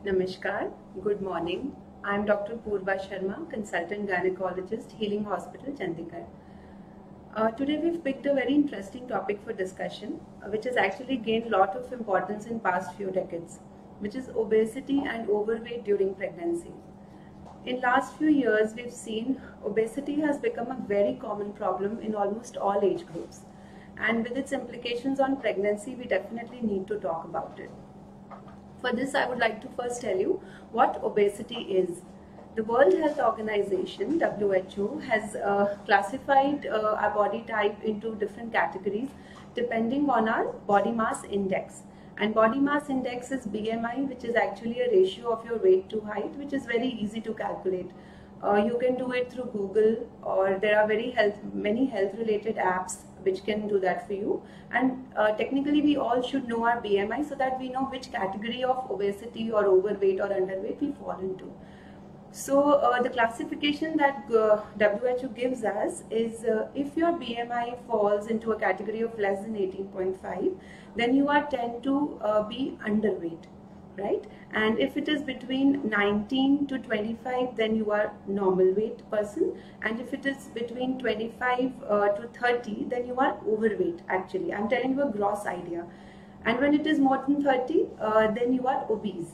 Namaskar, good morning. I am Dr. Purva Sharma, consultant gynecologist, Healing Hospital, Chandigarh. Today we've picked a very interesting topic for discussion, which has actually gained a lot of importance in past few decades, which is obesity and overweight during pregnancy. In last few years, we've seen obesity has become a very common problem in almost all age groups. And with its implications on pregnancy, we definitely need to talk about it. For this, I would like to first tell you what obesity is. The World Health Organization, WHO, has classified our body type into different categories depending on our body mass index. And body mass index is BMI, which is actually a ratio of your weight to height, which is very easy to calculate. You can do it through Google, or there are many health related apps which can do that for you. And technically we all should know our BMI so that we know which category of obesity or overweight or underweight we fall into. So the classification that WHO gives us is if your BMI falls into a category of less than 18.5, then you are tend to be underweight, right? And if it is between 19 to 25, then you are normal weight person. And if it is between 25 to 30, then you are overweight. Actually, I'm telling you a gross idea. And when it is more than 30, then you are obese.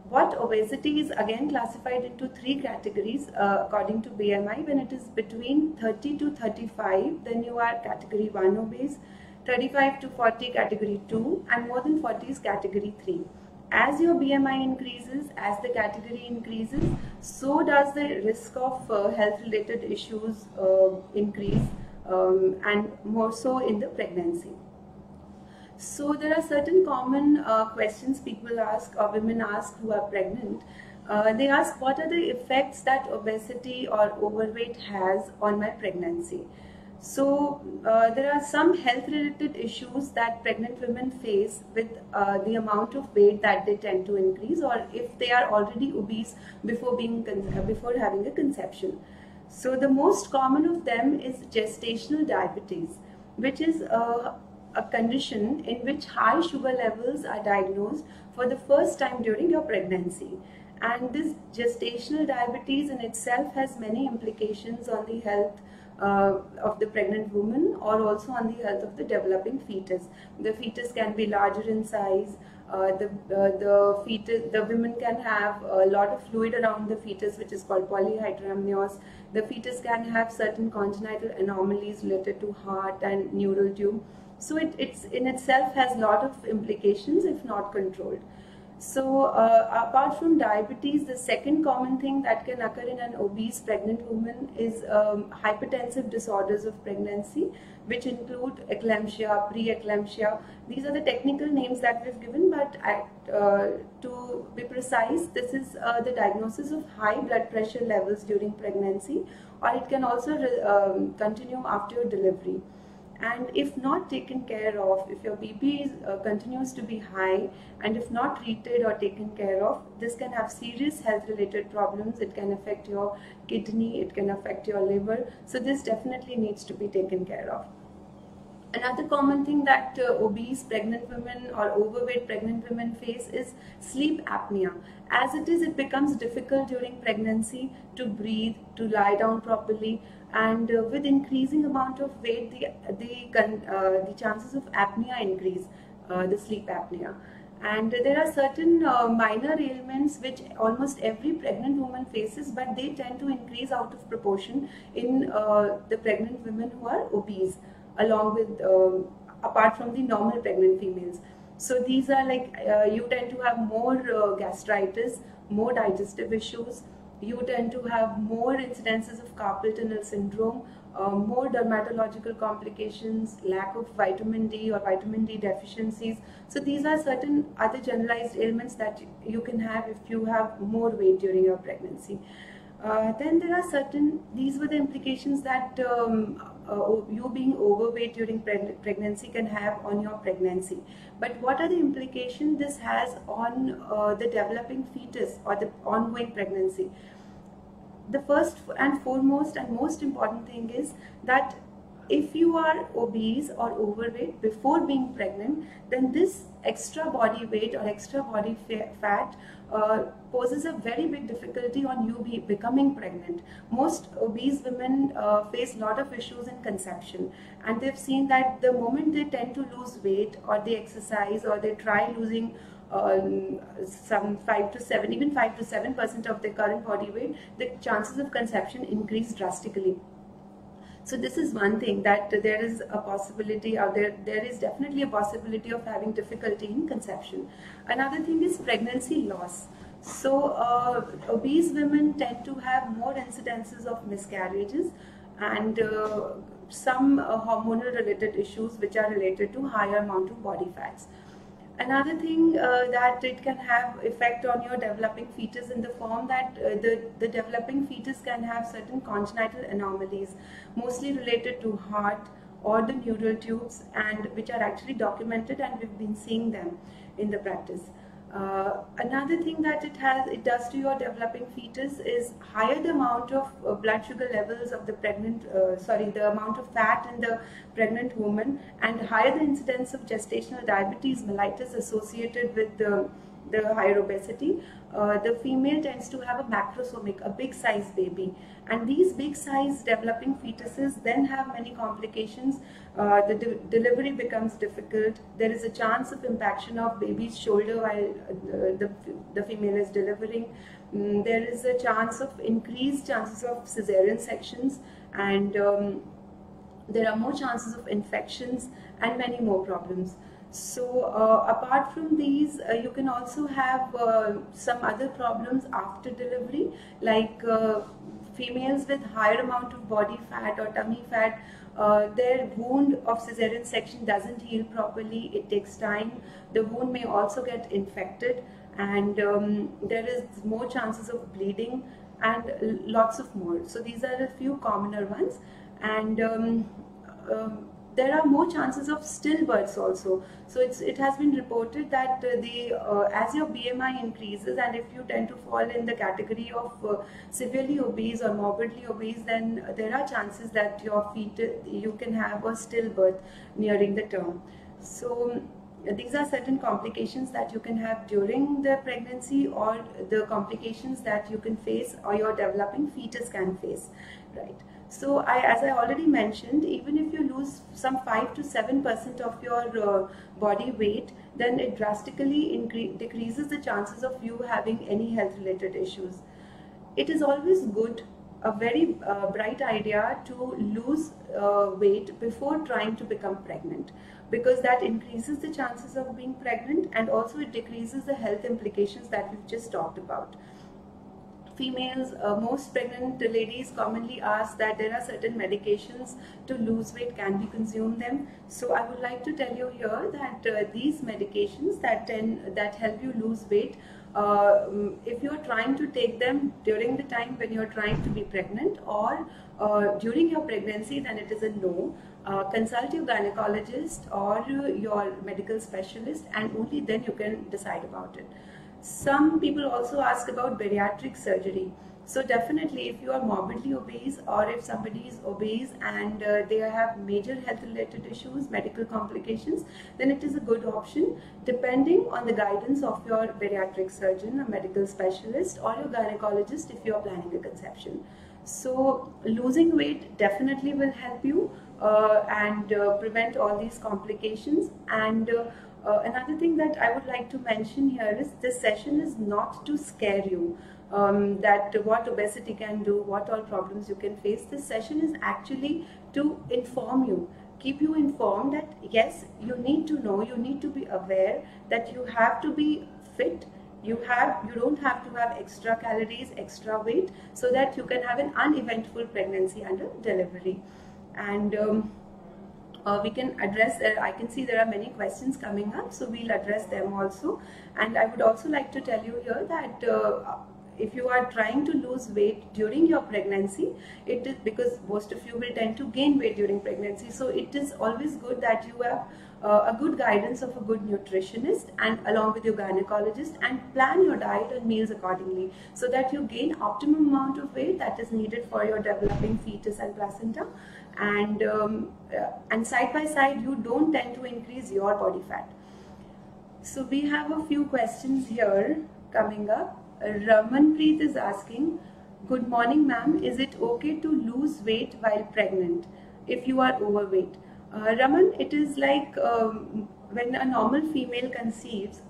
What obesity is again classified into three categories according to BMI. When it is between 30 to 35, then you are category 1 obese, 35 to 40 category 2, and more than 40 is category 3. As your BMI increases, as the category increases, so does the risk of health related issues increase, and more so in the pregnancy. So there are certain common questions people ask or women ask who are pregnant. They ask, what are the effects that obesity or overweight has on my pregnancy? So there are some health related issues that pregnant women face with the amount of weight that they tend to increase, or if they are already obese before having a conception. So the most common of them is gestational diabetes, which is a condition in which high sugar levels are diagnosed for the first time during your pregnancy. And this gestational diabetes in itself has many implications on the health of the pregnant woman, or also on the health of the developing fetus. The fetus can be larger in size. The women can have a lot of fluid around the fetus, which is called polyhydramnios. The fetus can have certain congenital anomalies related to heart and neural tube. So it's in itself has a lot of implications if not controlled. So apart from diabetes, the second common thing that can occur in an obese pregnant woman is hypertensive disorders of pregnancy, which include eclampsia, preeclampsia. These are the technical names that we've given, but to be precise, this is the diagnosis of high blood pressure levels during pregnancy, or it can also continue after delivery. And if not taken care of, if your BP continues to be high, and if not treated or taken care of, this can have serious health related problems. It can affect your kidney, it can affect your liver. So this definitely needs to be taken care of. Another common thing that obese pregnant women or overweight pregnant women face is sleep apnea. As it is, it becomes difficult during pregnancy to breathe, to lie down properly, and with increasing amount of weight, the chances of apnea increase, the sleep apnea. And there are certain minor ailments which almost every pregnant woman faces, but they tend to increase out of proportion in the pregnant women who are obese, along with apart from the normal pregnant females. So these are like you tend to have more gastritis, more digestive issues. You tend to have more incidences of carpal tunnel syndrome, more dermatological complications, lack of vitamin D or vitamin D deficiencies. So these are certain other generalized ailments that you can have if you have more weight during your pregnancy. Then there are these were the implications that you being overweight during pregnancy can have on your pregnancy. But what are the implications this has on the developing fetus or the ongoing pregnancy? The first and foremost and most important thing is that if you are obese or overweight before being pregnant, then this extra body weight or extra body fat poses a very big difficulty on you becoming pregnant. Most obese women face a lot of issues in conception, and they've seen that the moment they tend to lose weight or they exercise or they try losing some 5 to 7, even 5 to 7% of their current body weight, the chances of conception increase drastically. So this is one thing, that there is a possibility, or there is definitely a possibility of having difficulty in conception. Another thing is pregnancy loss. So obese women tend to have more incidences of miscarriages and some hormonal related issues which are related to higher amount of body fats. Another thing that it can have effect on your developing fetus in the form that the developing fetus can have certain congenital anomalies, mostly related to heart or the neural tubes, and which are actually documented, and we've been seeing them in the practice. Another thing that it does to your developing fetus is higher the amount of blood sugar levels of the the amount of fat in the pregnant woman, and higher the incidence of gestational diabetes mellitus associated with the higher obesity. The female tends to have a macrosomic, a big size baby, and these big size developing fetuses then have many complications. The delivery becomes difficult. There is a chance of impaction of baby's shoulder while the female is delivering. There is a chance of increased chances of cesarean sections, and there are more chances of infections and many more problems. So apart from these, you can also have some other problems after delivery, like females with higher amount of body fat or tummy fat, their wound of cesarean section doesn't heal properly. It takes time. The wound may also get infected, and there is more chances of bleeding and lots of more. So these are a few commoner ones, and there are more chances of stillbirths also. So it has been reported that as your BMI increases, and if you tend to fall in the category of severely obese or morbidly obese, then there are chances that you can have a stillbirth nearing the term. So these are certain complications that you can have during the pregnancy, or the complications that you can face or your developing fetus can face, right? So as I already mentioned, even if you lose some 5 to 7% of your body weight, then it drastically decreases the chances of you having any health related issues. It is always good, a very bright idea, to lose weight before trying to become pregnant, because that increases the chances of being pregnant, and also it decreases the health implications that we've just talked about. Females, most pregnant ladies commonly ask that there are certain medications to lose weight. Can we consume them? So I would like to tell you here that these medications that help you lose weight, if you're trying to take them during the time when you're trying to be pregnant, or during your pregnancy, then it is a no. Consult your gynecologist or your medical specialist, and only then you can decide about it. Some people also ask about bariatric surgery. So definitely, if you are morbidly obese, or if somebody is obese and they have major health related issues, medical complications, then it is a good option, depending on the guidance of your bariatric surgeon, a medical specialist, or your gynecologist if you are planning a conception. So losing weight definitely will help you and prevent all these complications. And another thing that I would like to mention here is, this session is not to scare you that what obesity can do, what all problems you can face. This session is actually to inform you, keep you informed that yes, you need to know, you need to be aware that you have to be fit. You don't have to have extra calories, extra weight, so that you can have an uneventful pregnancy and a delivery. And we can address, I can see there are many questions coming up, so we'll address them also. And I would also like to tell you here that if you are trying to lose weight during your pregnancy, it is because most of you will tend to gain weight during pregnancy. So it is always good that you have a good guidance of a good nutritionist and along with your gynecologist, and plan your diet and meals accordingly so that you gain optimum amount of weight that is needed for your developing fetus and placenta, and side by side you don't tend to increase your body fat. So we have a few questions here coming up. Ramanpreet is asking, good morning ma'am, is it okay to lose weight while pregnant if you are overweight? Raman, it is like when a normal female conceives,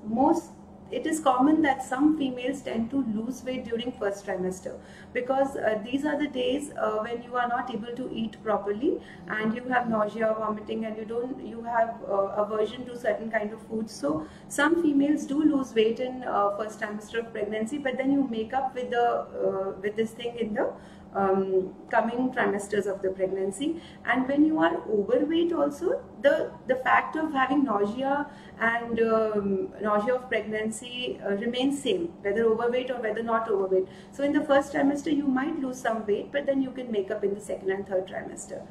it is common that some females tend to lose weight during first trimester, because these are the days when you are not able to eat properly and you have nausea, vomiting, and you have aversion to certain kind of foods. So some females do lose weight in first trimester of pregnancy, but then you make up with this thing in the coming trimesters of the pregnancy. And when you are overweight also, the fact of having nausea and nausea of pregnancy remains same, whether overweight or whether not overweight. So in the first trimester you might lose some weight, but then you can make up in the second and third trimester.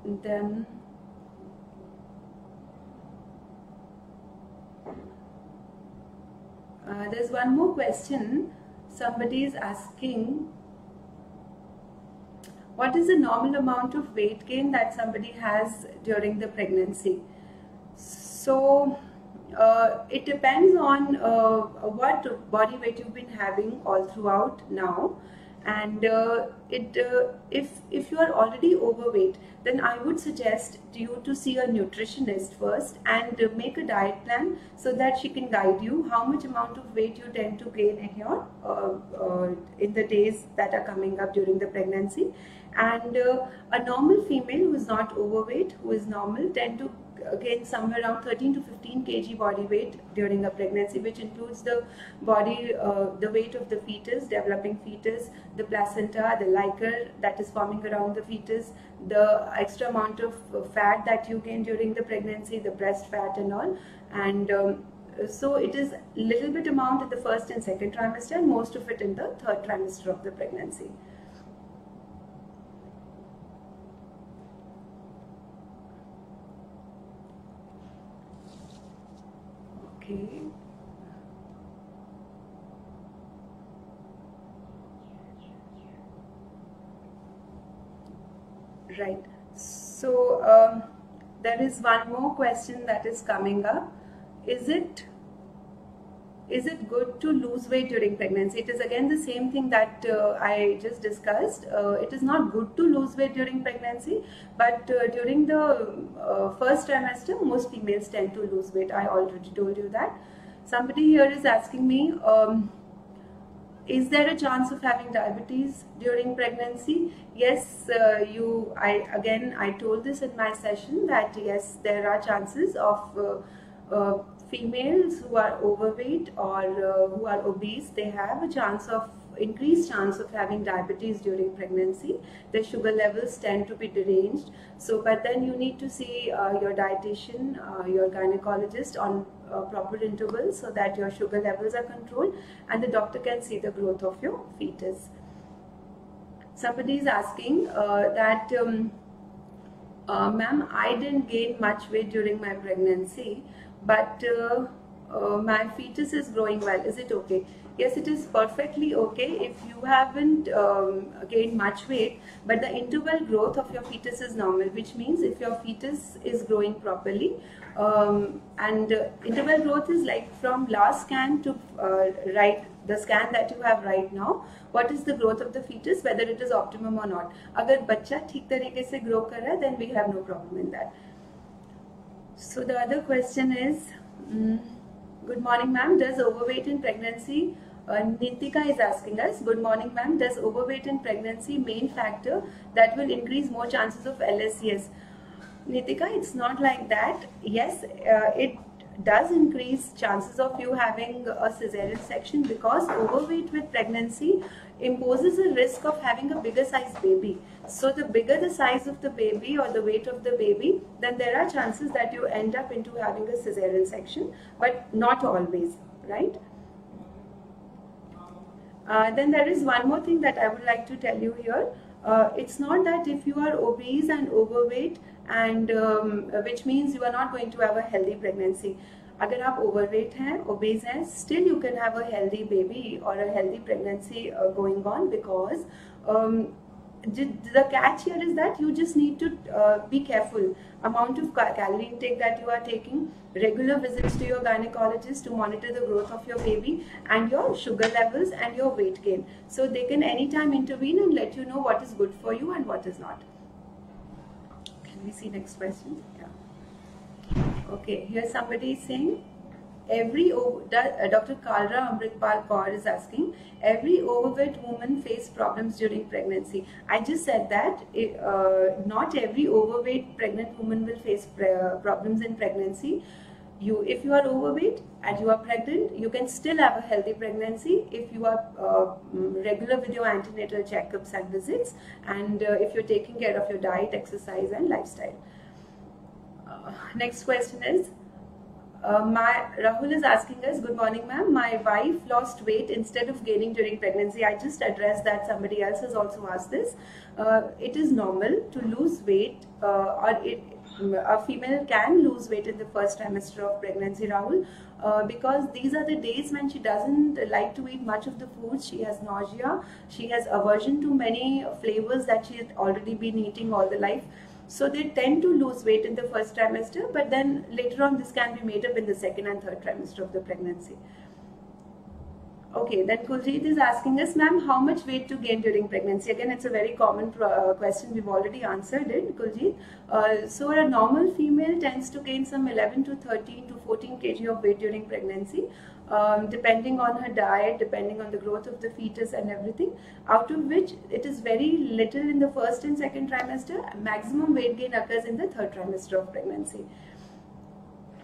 Then there's one more question. Somebody is asking, what is the normal amount of weight gain that somebody has during the pregnancy? So it depends on what body weight you've been having all throughout now, and if you are already overweight, then I would suggest you to see a nutritionist first and make a diet plan so that she can guide you how much amount of weight you tend to gain in your in the days that are coming up during the pregnancy. And a normal female who is not overweight, who is normal, tend to gain somewhere around 13 to 15 kg body weight during a pregnancy, which includes the body, the weight of the fetus, developing fetus, the placenta, the liquor that is forming around the fetus, the extra amount of fat that you gain during the pregnancy, the breast fat and all. And so it is little bit amount in the first and second trimester, and most of it in the third trimester of the pregnancy. Okay. Right. So there is one more question that is coming up. Is it good to lose weight during pregnancy? It is again the same thing that I just discussed. It is not good to lose weight during pregnancy, but during the first trimester, most females tend to lose weight. I already told you that. Somebody here is asking me, is there a chance of having diabetes during pregnancy? Yes, I told this in my session that yes, there are chances of females who are overweight or who are obese. They have a increased chance of having diabetes during pregnancy. Their sugar levels tend to be deranged. So, but then you need to see your dietitian, your gynecologist on proper intervals so that your sugar levels are controlled and the doctor can see the growth of your fetus. Somebody is asking that, ma'am, I didn't gain much weight during my pregnancy, but my fetus is growing well. Is it okay? Yes, it is perfectly okay if you haven't gained much weight, but the interval growth of your fetus is normal, which means if your fetus is growing properly, and interval growth is like from last scan to the scan that you have right now, what is the growth of the fetus, whether it is optimum or not. Agar bachcha theek tarike se grow kar raha hai, then we have no problem in that. So the other question is, good morning ma'am, does overweight in pregnancy, Nitika is asking us, good morning ma'am, does overweight in pregnancy main factor that will increase more chances of LSCS? Nitika, it's not like that. Yes, it does increase chances of you having a cesarean section, because overweight with pregnancy imposes a risk of having a bigger size baby. So the bigger the size of the baby or the weight of the baby, then there are chances that you end up into having a cesarean section, but not always, right? Then there is one more thing that I would like to tell you here. It's not that if you are obese and overweight and which means you are not going to have a healthy pregnancy. अगर आप overweight हैं, obese हैं, still you can have a healthy baby or a healthy pregnancy going on, because the catch here is that you just need to be careful amount of calorie intake that you are taking, regular visits to your gynecologist to monitor the growth of your baby and your sugar levels and your weight gain, so they can anytime intervene and let you know what is good for you and what is not. Can we see next question? Yeah. Okay, here somebody is saying Dr. Kalra Amritpal Kaur is asking, every overweight woman face problems during pregnancy. I just said that not every overweight pregnant woman will face problems in pregnancy. If you are overweight and you are pregnant, you can still have a healthy pregnancy if you are regular with your antenatal checkups and visits, and if you're taking care of your diet, exercise and lifestyle. Next question is, Rahul is asking us, good morning ma'am, my wife lost weight instead of gaining during pregnancy. I just addressed that, somebody else has also asked this. It is normal to lose weight, a female can lose weight in the first trimester of pregnancy, Rahul, because these are the days when she doesn't like to eat much of the food. She has nausea, she has aversion to many flavors that she has already been eating all the life. So they tend to lose weight in the first trimester, but then later on this can be made up in the second and third trimester of the pregnancy. Okay, then Kuljeet is asking us, ma'am, how much weight to gain during pregnancy? Again, it's a very common question. We've already answered it, Kuljeet. So a normal female tends to gain some 11 to 13 to 14 kg of weight during pregnancy, depending on her diet, depending on the growth of the fetus and everything, out of which it is very little in the first and second trimester. Maximum weight gain occurs in the third trimester of pregnancy.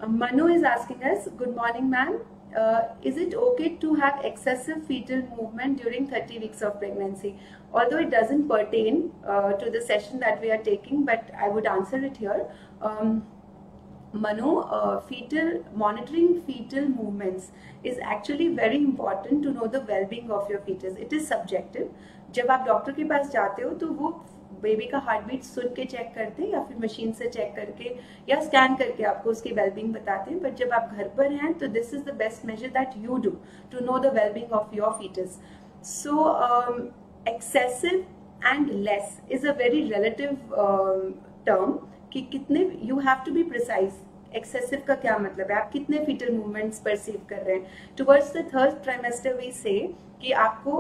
Manu is asking us, good morning ma'am, is it okay to have excessive fetal movement during 30 weeks of pregnancy? Although it doesn't pertain to the session that we are taking, but I would answer it here. Manu, monitoring fetal movements is actually very important to know the well-being of your fetus. It is subjective. जब आप doctor के पास जाते हो तो वो baby का heart beat सुन के check करते हैं या फिर मशीन से चेक करके या स्कैन करके आपको उसकी वेलबींग बताते हैं. बट जब आप घर पर हैं तो this is the best measure that you do to know the wellbeing of your foetus. So excessive and less is a very relative term कि कितने, you have to be precise. Excessive का क्या मतलब है, आप कितने फीटल मूवमेंट्स परसीव कर रहे हैं. Towards the third trimester we say कि आपको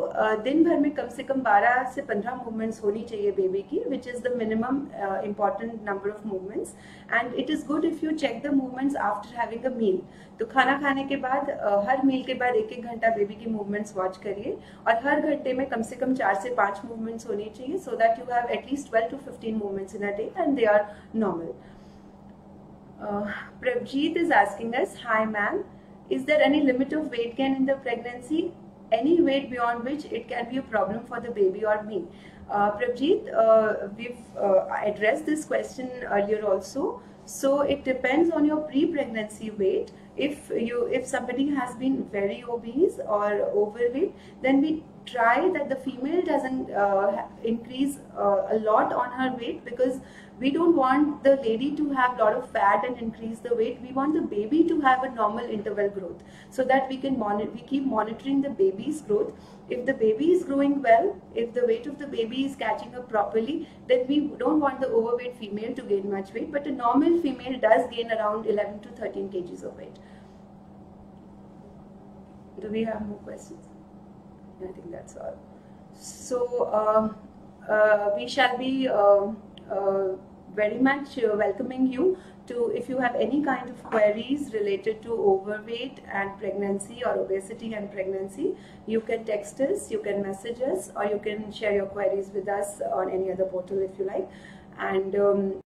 दिन भर में कम से कम 12 से 15 मूवमेंट्स होनी चाहिए बेबी की, which is the minimum important number of movements. And it is good if you check the movements after having a meal. तो खाना खाने के बाद हर मील के बाद 1-1 घंटा बेबी की मूवमेंट्स वॉच करिए, और हर घंटे में कम से कम 4 से 5 मूवमेंट्स होनी चाहिए, so that you have at least 12 to 15 movements in a day and they are normal. Prabjeet is asking us, hi ma'am, is there any limit of weight gain in the pregnancy? Any weight beyond which it can be a problem for the baby or me? Prabjeet, we've addressed this question earlier also. So it depends on your pre-pregnancy weight. If somebody has been very obese or overweight, then we try that the female doesn't increase a lot on her weight, because we don't want the lady to have a lot of fat and increase the weight. We want the baby to have a normal interval growth, so that we keep monitoring the baby's growth. If the baby is growing well, if the weight of the baby is catching up properly, then we don't want the overweight female to gain much weight, but a normal female does gain around 11 to 13 kgs of weight. Do we have more questions? I think that's all. So we shall be very much welcoming you to, if you have any kind of queries related to overweight and pregnancy or obesity and pregnancy, you can text us, you can message us, or you can share your queries with us on any other portal if you like. And